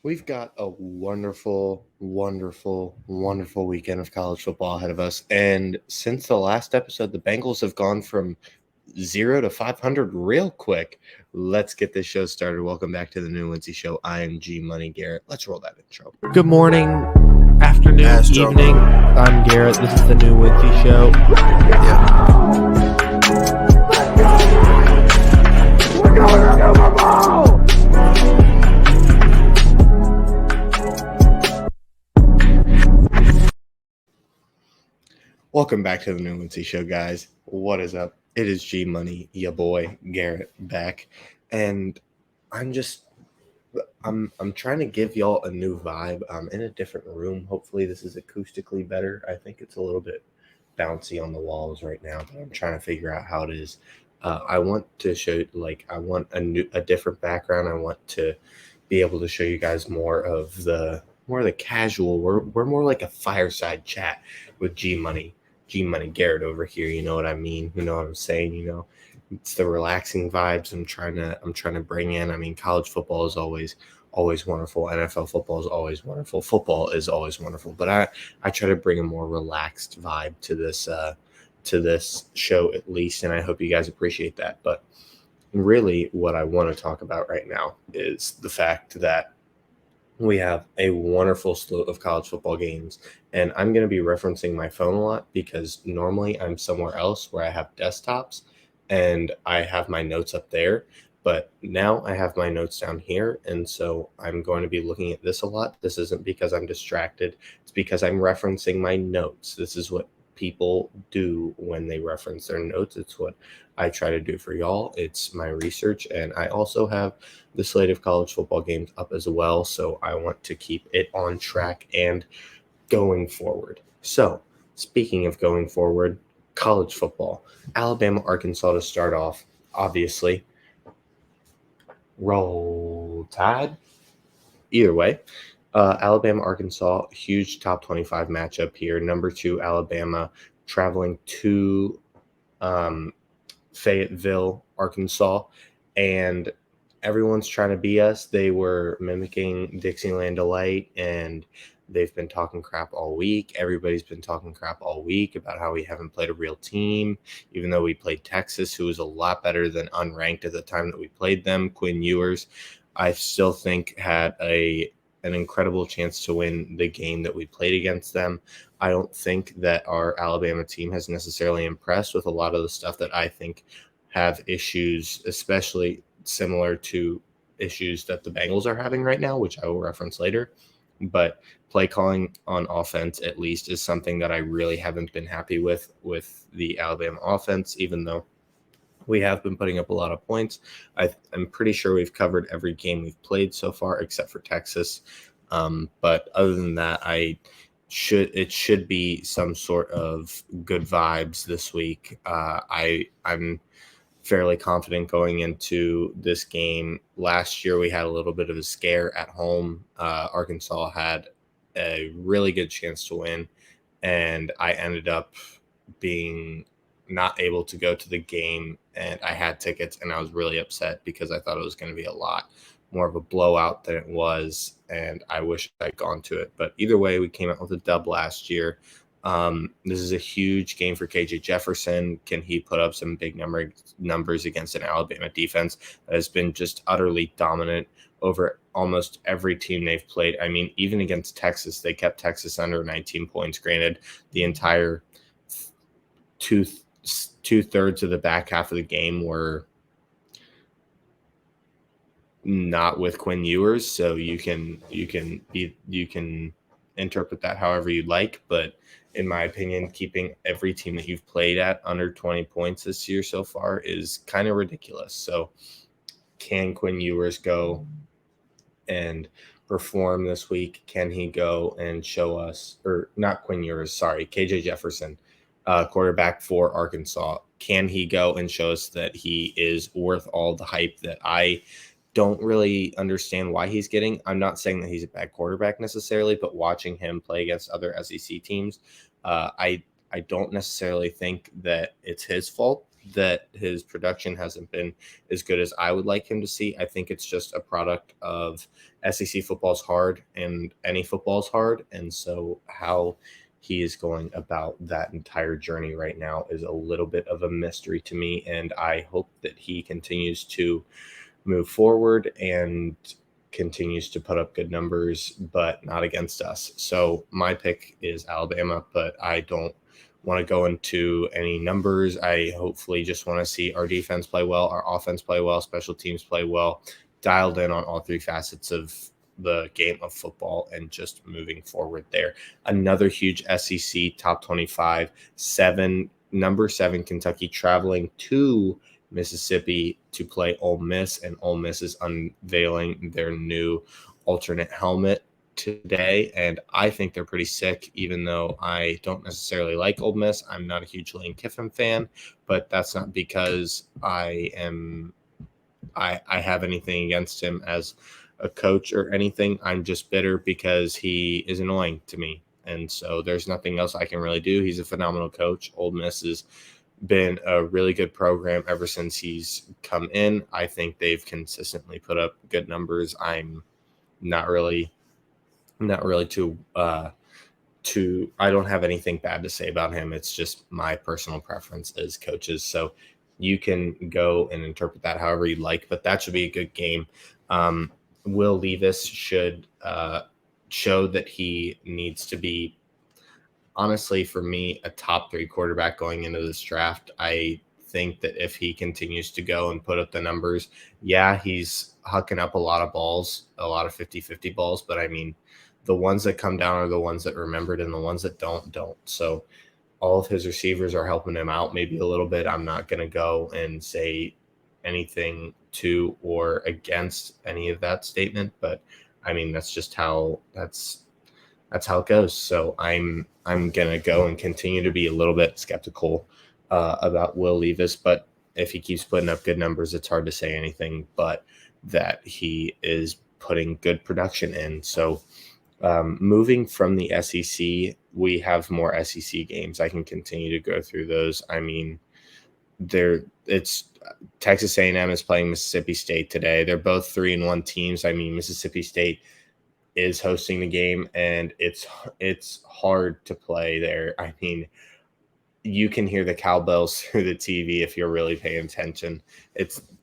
We've got a wonderful, wonderful, wonderful weekend of college football ahead of us. And since the last episode, the Bengals have gone from 0 to 500 real quick. Let's get this show started. Welcome back to the new Wincy Show. I am G Money Garrett. Let's roll that intro. Good morning, afternoon, evening. I'm Garrett. This is the new Wincy Show. Welcome back to the new Wincy Show, guys. What is up? It is G Money, ya boy, Garrett, back. And I'm trying to give y'all a new vibe. I'm in a different room. Hopefully this is acoustically better. I think it's a little bit bouncy on the walls right now, but I'm trying to figure out how it is. I want to show, I want a different background. I want to be able to show you guys more of the casual. We're more like a fireside chat with G Money Garrett over here. You know what I mean? You know what I'm saying? It's the relaxing vibes I'm trying to bring in. I mean, college football is always wonderful. NFL football is always wonderful. Football is always wonderful. But I try to bring a more relaxed vibe to this show at least, and I hope you guys appreciate that. But really, what I want to talk about right now is the fact that we have a wonderful slew of college football games, and I'm going to be referencing my phone a lot because normally I'm somewhere else where I have desktops and I have my notes up there, but now I have my notes down here, and so I'm going to be looking at this a lot. This isn't because I'm distracted. It's because I'm referencing my notes. This is what people do when they reference their notes. It's what I try to do for y'all. It's my research, and I also have the slate of college football games up as well, so I want to keep it on track and going forward. So, speaking of going forward, college football, Alabama, Arkansas to start off, obviously. Roll Tide. Either way, Alabama, Arkansas, huge top 25 matchup here. Number 2, Alabama, traveling to Fayetteville, Arkansas, and everyone's trying to be us. They were mimicking Dixieland Delight, and they've been talking crap all week. Everybody's been talking crap all week about how we haven't played a real team, even though we played Texas, who was a lot better than unranked at the time that we played them. Quinn Ewers, I still think, had an incredible chance to win the game that we played against them. I don't think that our Alabama team has necessarily impressed with a lot of the stuff that I think have issues, especially similar to issues that the Bengals are having right now, which I will reference later. But play calling on offense, at least, is something that I really haven't been happy with the Alabama offense, even though we have been putting up a lot of points. I'm pretty sure we've covered every game we've played so far, except for Texas. But other than that, it should be some sort of good vibes this week. I'm fairly confident going into this game. Last year, we had a little bit of a scare at home. Arkansas had a really good chance to win, and I ended up being not able to go to the game, and I had tickets, and I was really upset because I thought it was going to be a lot more of a blowout than it was, and I wish I'd gone to it. But either way, we came out with a dub last year. This is a huge game for KJ Jefferson. Can he put up some big numbers against an Alabama defense that has been just utterly dominant over almost every team they've played? I mean, even against Texas, they kept Texas under 19 points. Granted, the entire two-thirds of the back half of the game were not with Quinn Ewers, so you can interpret that however you'd like, but in my opinion, keeping every team that you've played at under 20 points this year so far is kind of ridiculous. So can Quinn Ewers go and perform this week? Can he go and show us, or not Quinn Ewers, sorry, KJ Jefferson, quarterback for Arkansas? Can he go and show us that he is worth all the hype that I don't really understand why he's getting? I'm not saying that he's a bad quarterback necessarily, but watching him play against other SEC teams, I don't necessarily think that it's his fault, that his production hasn't been as good as I would like him to see. I think it's just a product of SEC football's hard and any football's hard. And so how he is going about that entire journey right now is a little bit of a mystery to me. And I hope that he continues to move forward and continues to put up good numbers, but not against us. So my pick is Alabama, but I don't want to go into any numbers. I hopefully just want to see our defense play well, our offense play well, special teams play well, dialed in on all three facets of the game of football and just moving forward there. Another huge SEC top 25, number 7 Kentucky traveling to Mississippi to play Ole Miss, and Ole Miss is unveiling their new alternate helmet today, and I think they're pretty sick, even though I don't necessarily like Ole Miss. I'm not a huge Lane Kiffin fan, but that's not because I have anything against him as a coach or anything. I'm just bitter because he is annoying to me, and so there's nothing else I can really do. He's a phenomenal coach. Ole Miss has been a really good program ever since he's come in. I think they've consistently put up good numbers. I'm not really too I don't have anything bad to say about him. It's just my personal preference as coaches. So you can go and interpret that however you like, but that should be a good game. Will Levis should show that he needs to be, honestly, for me, a top 3 quarterback going into this draft. I think that if he continues to go and put up the numbers, yeah, he's hucking up a lot of balls, a lot of 50-50 balls, but I mean, the ones that come down are the ones that remembered, and the ones that don't. So all of his receivers are helping him out maybe a little bit. I'm not going to go and say anything to or against any of that statement, but I mean, that's just how that's how it goes. So I'm gonna go and continue to be a little bit skeptical about Will Levis, but if he keeps putting up good numbers, it's hard to say anything but that he is putting good production in. So moving from the SEC, we have more SEC games. I can continue to go through those. I mean, it's Texas A&M is playing Mississippi State today. They're both 3-1 teams. I mean, Mississippi State is hosting the game, and it's hard to play there. I mean, you can hear the cowbells through the TV if you're really paying attention.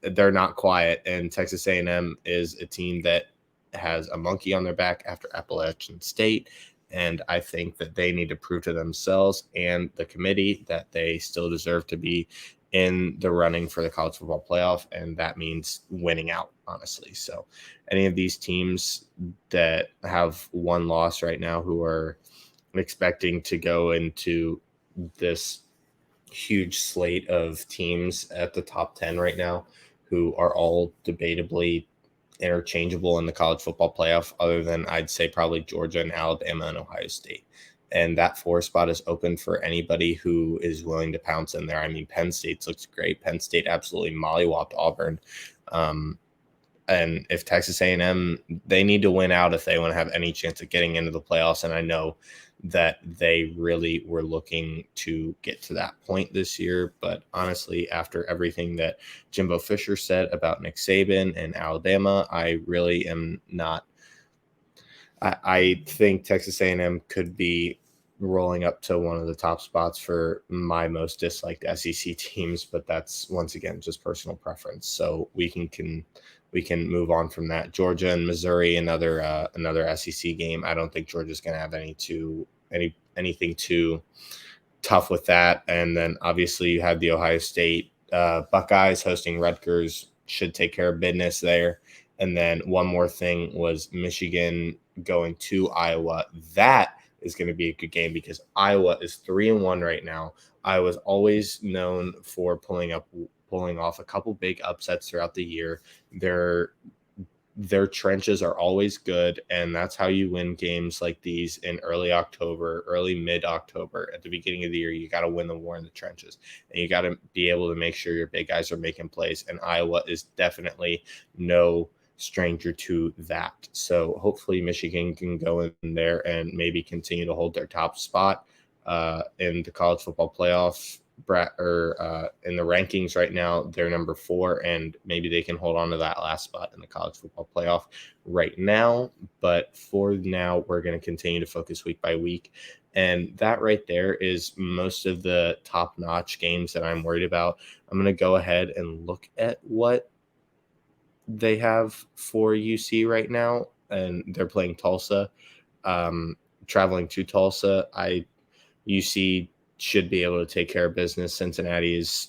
They're not quiet, and Texas A&M is a team that has a monkey on their back after Appalachian State, and I think that they need to prove to themselves and the committee that they still deserve to be in the running for the college football playoff, and that means winning out, honestly. So any of these teams that have one loss right now who are expecting to go into this huge slate of teams at the top 10 right now who are all debatably interchangeable in the college football playoff, other than I'd say probably Georgia and Alabama and Ohio State. And that 4 spot is open for anybody who is willing to pounce in there. I mean, Penn State looks great. Penn State absolutely mollywopped Auburn. And if Texas A&M, they need to win out if they want to have any chance of getting into the playoffs. And I know that they really were looking to get to that point this year. But honestly, after everything that Jimbo Fisher said about Nick Saban and Alabama, I really am not. I think Texas A&M could be rolling up to one of the top spots for my most disliked SEC teams, but that's once again just personal preference. So we can move on from that. Georgia and Missouri, another SEC game. I don't think Georgia's going to have anything too tough with that. And then obviously you have the Ohio State Buckeyes hosting Rutgers, should take care of business there. And then one more thing was Michigan going to Iowa. That is going to be a good game because Iowa is 3-1 right now. Iowa's always known for pulling off a couple big upsets throughout the year. Their trenches are always good, and that's how you win games like these in early mid-October. At the beginning of the year, you got to win the war in the trenches, and you got to be able to make sure your big guys are making plays, and Iowa is definitely no stranger to that. So hopefully Michigan can go in there and maybe continue to hold their top spot in the college football playoff. in the rankings right now, they're number 4, and maybe they can hold on to that last spot in the college football playoff right now. But for now, we're going to continue to focus week by week. And that right there is most of the top-notch games that I'm worried about. I'm going to go ahead and look at what they have for UC right now, and they're playing Tulsa. Traveling to Tulsa, UC should be able to take care of business. Cincinnati is,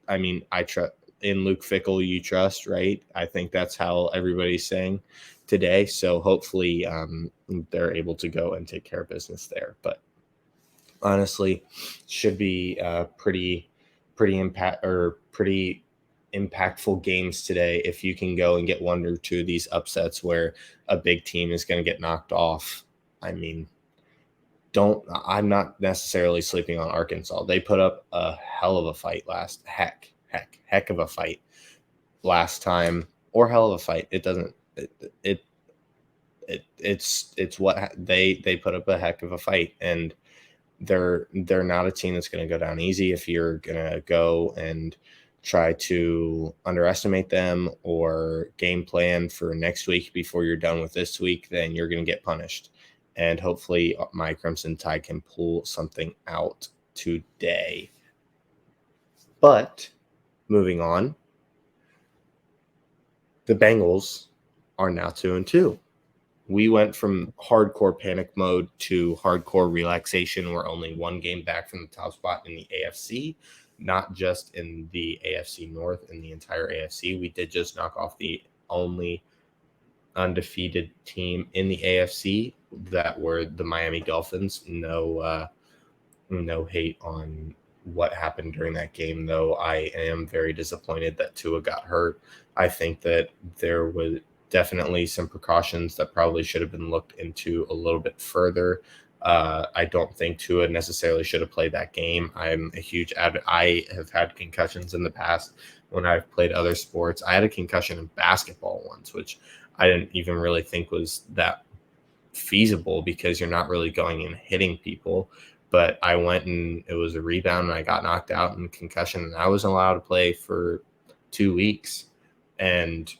I trust in Luke Fickell, you trust, right? I think that's how everybody's saying today. So hopefully they're able to go and take care of business there. But honestly, should be pretty impactful games today if you can go and get 1 or 2 of these upsets where a big team is going to get knocked off. I'm not necessarily sleeping on Arkansas. They put up a hell of a fight heck of a fight last time, or hell of a fight. It doesn't, it's what they put up a heck of a fight, and they're not a team that's going to go down easy. If you're going to go and try to underestimate them or game plan for next week before you're done with this week, then you're going to get punished. And hopefully my Crimson Tide can pull something out today. But moving on, the Bengals are now 2-2. We went from hardcore panic mode to hardcore relaxation. We're only 1 game back from the top spot in the AFC, not just in the AFC North, in the entire AFC. We did just knock off the only undefeated team in the AFC, that were the Miami Dolphins. No hate on what happened during that game, though. I am very disappointed that Tua got hurt. I think that there was definitely some precautions that probably should have been looked into a little bit further. I don't think Tua necessarily should have played that game. I'm a huge advocate. I have had concussions in the past when I've played other sports. I had a concussion in basketball once, which I didn't even really think was that feasible because you're not really going and hitting people. But I went and it was a rebound and I got knocked out in concussion, and I wasn't allowed to play for 2 weeks. And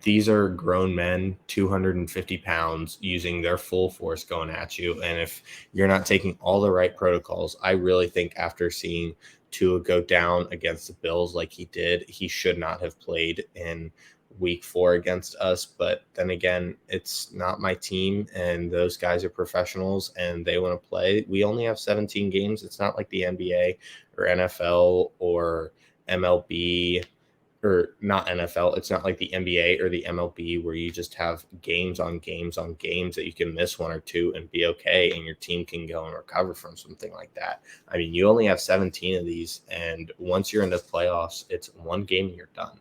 these are grown men, 250 pounds, using their full force going at you. And if you're not taking all the right protocols, I really think after seeing Tua go down against the Bills like he did, he should not have played in week 4 against us. But then again, it's not my team, and those guys are professionals and they want to play. We only have 17 games. It's not like the NBA or NFL or MLB, or not NFL. It's not like the NBA or the MLB where you just have games on games on games that you can miss 1 or 2 and be okay, and your team can go and recover from something like that. I mean, you only have 17 of these, and once you're in the playoffs, it's 1 game and you're done.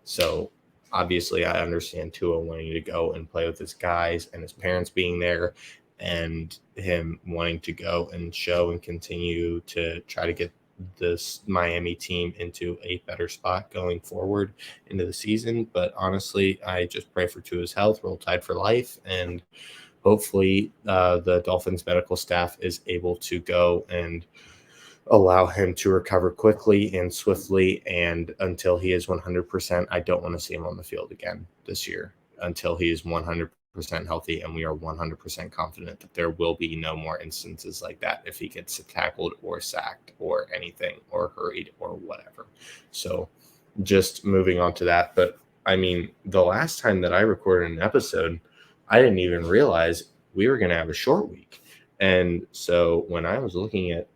So obviously I understand Tua wanting to go and play with his guys and his parents being there, and him wanting to go and show and continue to try to get this Miami team into a better spot going forward into the season. But honestly, I just pray for Tua's health. Roll Tide for life, and hopefully the Dolphins medical staff is able to go and allow him to recover quickly and swiftly. And until he is 100%, I don't want to see him on the field again this year until he is 100% healthy, and we are 100% confident that there will be no more instances like that if he gets tackled or sacked or anything or hurried or whatever. So just moving on to that. But I mean, the last time that I recorded an episode, I didn't even realize we were going to have a short week. And so when I was looking at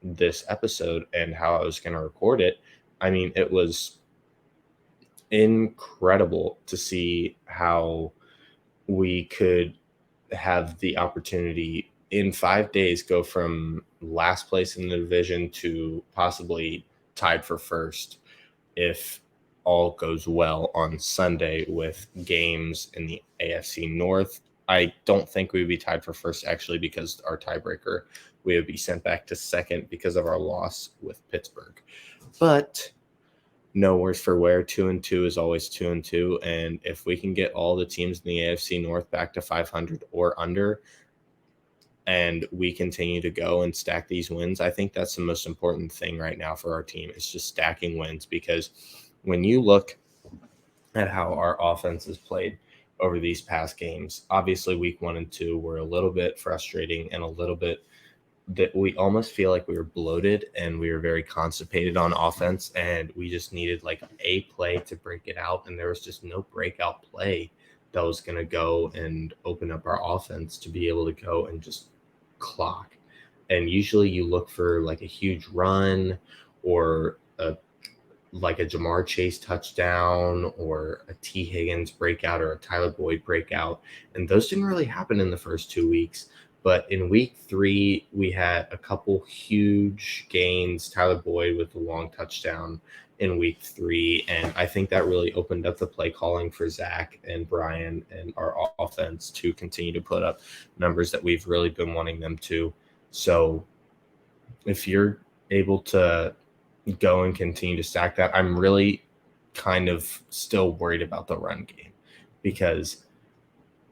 this episode and how I was going to record it, I mean, it was incredible to see how we could have the opportunity in 5 days go from last place in the division to possibly tied for first if all goes well on Sunday with games in the AFC North. I don't think we would be tied for first, actually, because our tiebreaker, we would be sent back to second because of our loss with Pittsburgh. But no worse for wear. 2-2 is always 2-2. And if we can get all the teams in the AFC North back to 500 or under, and we continue to go and stack these wins, I think that's the most important thing right now for our team, is just stacking wins. Because when you look at how our offense has played over these past games, obviously week 1 and 2 were a little bit frustrating, and a little bit that we almost feel like we were bloated and we were very constipated on offense, and we just needed like a play to break it out, and there was just no breakout play that was going to go and open up our offense to be able to go and just clock. And usually you look for like a huge run, or like a Jamar Chase touchdown, or a T. Higgins breakout, or a Tyler Boyd breakout. And those didn't really happen in the first 2 weeks. But in week 3, we had a couple huge gains. Tyler Boyd with a long touchdown in week 3. And I think that really opened up the play calling for Zach and Brian and our offense to continue to put up numbers that we've really been wanting them to. So if you're able to go and continue to stack that, I'm really kind of still worried about the run game, because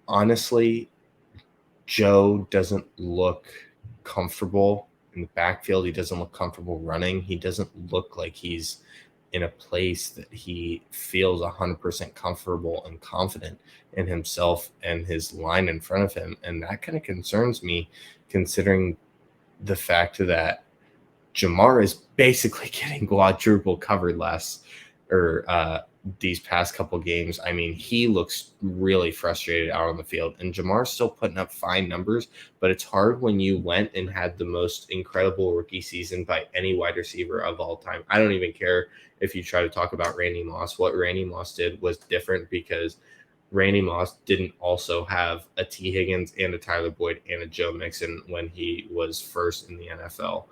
honestly, Joe doesn't look comfortable in the backfield. He doesn't look comfortable running. He doesn't look like he's in a place that he feels 100% comfortable and confident in himself and his line in front of him. And that kind of concerns me, considering the fact that Jamar is basically getting quadruple covered these past couple games. I mean, he looks really frustrated out on the field, and Jamar's still putting up fine numbers, but it's hard when you went and had the most incredible rookie season by any wide receiver of all time. I don't even care if you try to talk about Randy Moss. What Randy Moss did was different, because Randy Moss didn't also have a T. Higgins and a Tyler Boyd and a Joe Mixon when he was first in the NFL.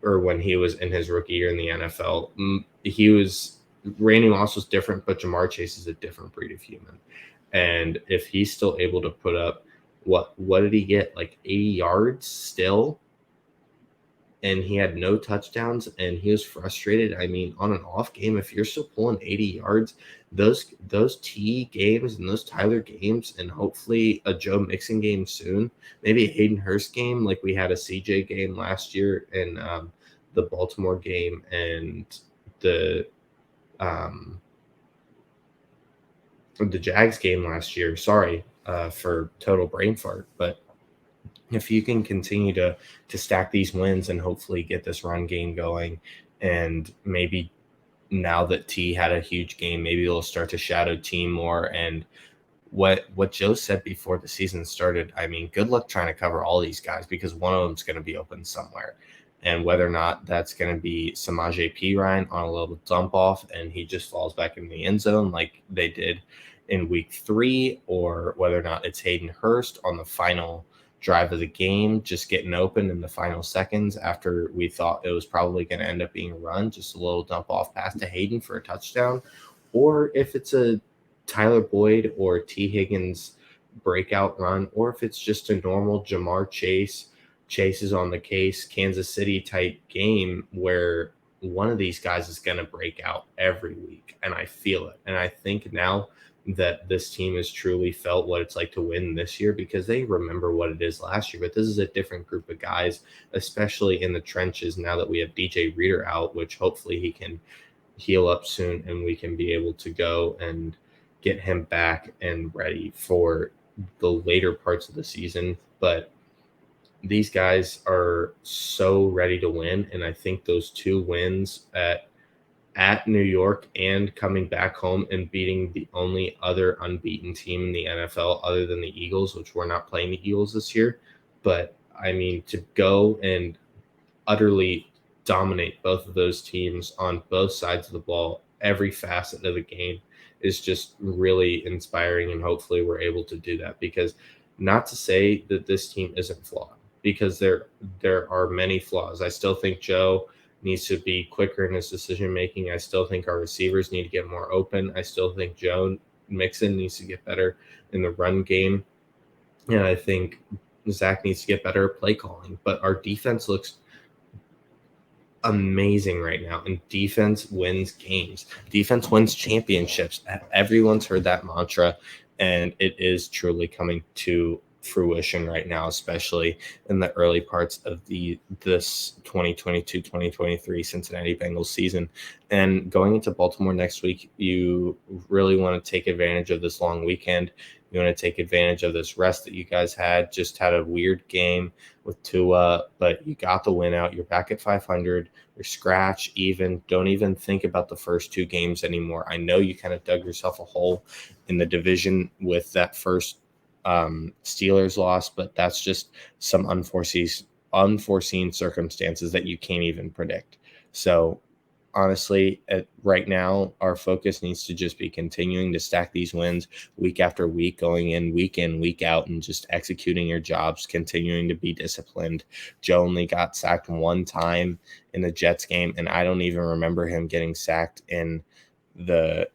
Or when he was in his rookie year in the NFL, Randy Moss was different, but Jamar Chase is a different breed of human. And if he's still able to put up, what did he get? Like 80 yards still? And he had no touchdowns, and he was frustrated. I mean, on an off game, if you're still pulling 80 yards, those T games and those Tyler games, and hopefully a Joe Mixon game soon, maybe a Hayden Hurst game, like we had a CJ game last year, and the Baltimore game, and the Jags game last year. Sorry for total brain fart, but if you can continue to stack these wins and hopefully get this run game going, and maybe now that T had a huge game, maybe they'll start to shadow T more. And what Joe said before the season started, I mean, good luck trying to cover all these guys, because one of them's going to be open somewhere. And whether or not that's going to be Samaje Perine on a little dump off and he just falls back in the end zone like they did in week 3, or whether or not it's Hayden Hurst on the final drive of the game, just getting open in the final seconds after we thought it was probably going to end up being a run, just a little dump off pass to Hayden for a touchdown, or if it's a Tyler Boyd or T. Higgins breakout run, or if it's just a normal Jamar Chase is on the case Kansas City type game where one of these guys is going to break out every week. And I feel it. And I think now that this team has truly felt what it's like to win this year, because they remember what it is last year. But this is a different group of guys, especially in the trenches, now that we have DJ Reader out, which hopefully he can heal up soon and we can be able to go and get him back and ready for the later parts of the season. But these guys are so ready to win. And I think those 2 wins at New York and coming back home and beating the only other unbeaten team in the NFL other than the Eagles, which we're not playing the Eagles this year. But I mean, to go and utterly dominate both of those teams on both sides of the ball, every facet of the game, is just really inspiring. And hopefully we're able to do that, because not to say that this team isn't flawed, because there are many flaws. I still think Joe needs to be quicker in his decision making. I still think our receivers need to get more open. I still think Joe Mixon needs to get better in the run game. And I think Zach needs to get better at play calling. But our defense looks amazing right now, and defense wins games. Defense wins championships. Everyone's heard that mantra, and it is truly coming to fruition right now, especially in the early parts of this 2022-2023 Cincinnati Bengals season. And going into Baltimore next week, you really want to take advantage of this long weekend. You want to take advantage of this rest that you guys just had a weird game with Tua, but you got the win out. You're back at 500. You're scratch even. Don't even think about the first two games anymore. I know you kind of dug yourself a hole in the division with that first Steelers loss, but that's just some unforeseen circumstances that you can't even predict. So honestly, right now, our focus needs to just be continuing to stack these wins week after week, going in, week out, and just executing your jobs, continuing to be disciplined. Joe only got sacked one time in the Jets game, and I don't even remember him getting sacked in the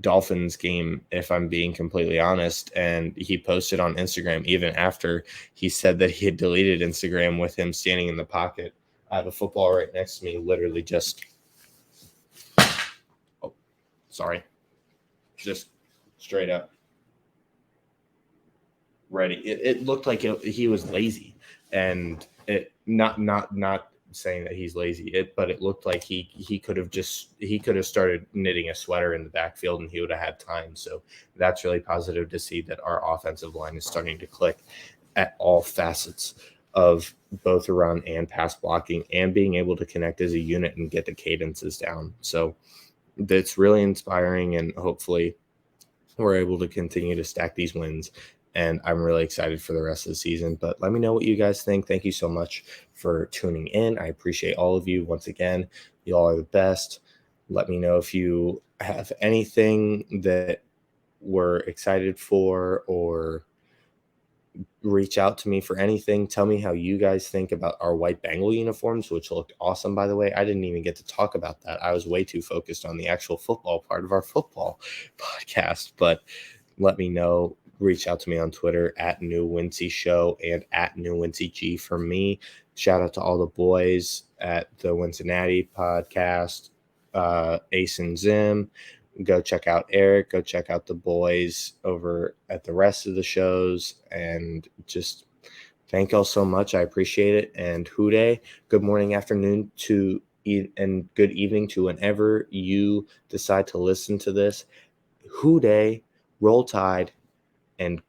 Dolphins game, if I'm being completely honest. And he posted on Instagram even after he said that he had deleted Instagram with him standing in the pocket. I have a football right next to me, literally just straight up ready. It looked like he was lazy, and it not saying that he's lazy, but it looked like he could have started knitting a sweater in the backfield and he would have had time. So that's really positive to see that our offensive line is starting to click at all facets of both run and pass blocking, and being able to connect as a unit and get the cadences down. So that's really inspiring, and hopefully we're able to continue to stack these wins. And I'm really excited for the rest of the season. But let me know what you guys think. Thank you so much for tuning in. I appreciate all of you. Once again, you all are the best. Let me know if you have anything that we're excited for, or reach out to me for anything. Tell me how you guys think about our white Bengal uniforms, which looked awesome, by the way. I didn't even get to talk about that. I was way too focused on the actual football part of our football podcast. But let me know. Reach out to me on Twitter at New Wincy Show and at New Wincy G for me. Shout out to all the boys at the Wincinnati podcast, Ace and Zim. Go check out Eric. Go check out the boys over at the rest of the shows. And just thank y'all so much. I appreciate it. And Houday, good morning, afternoon and good evening to whenever you decide to listen to this. Houday, Roll Tide, and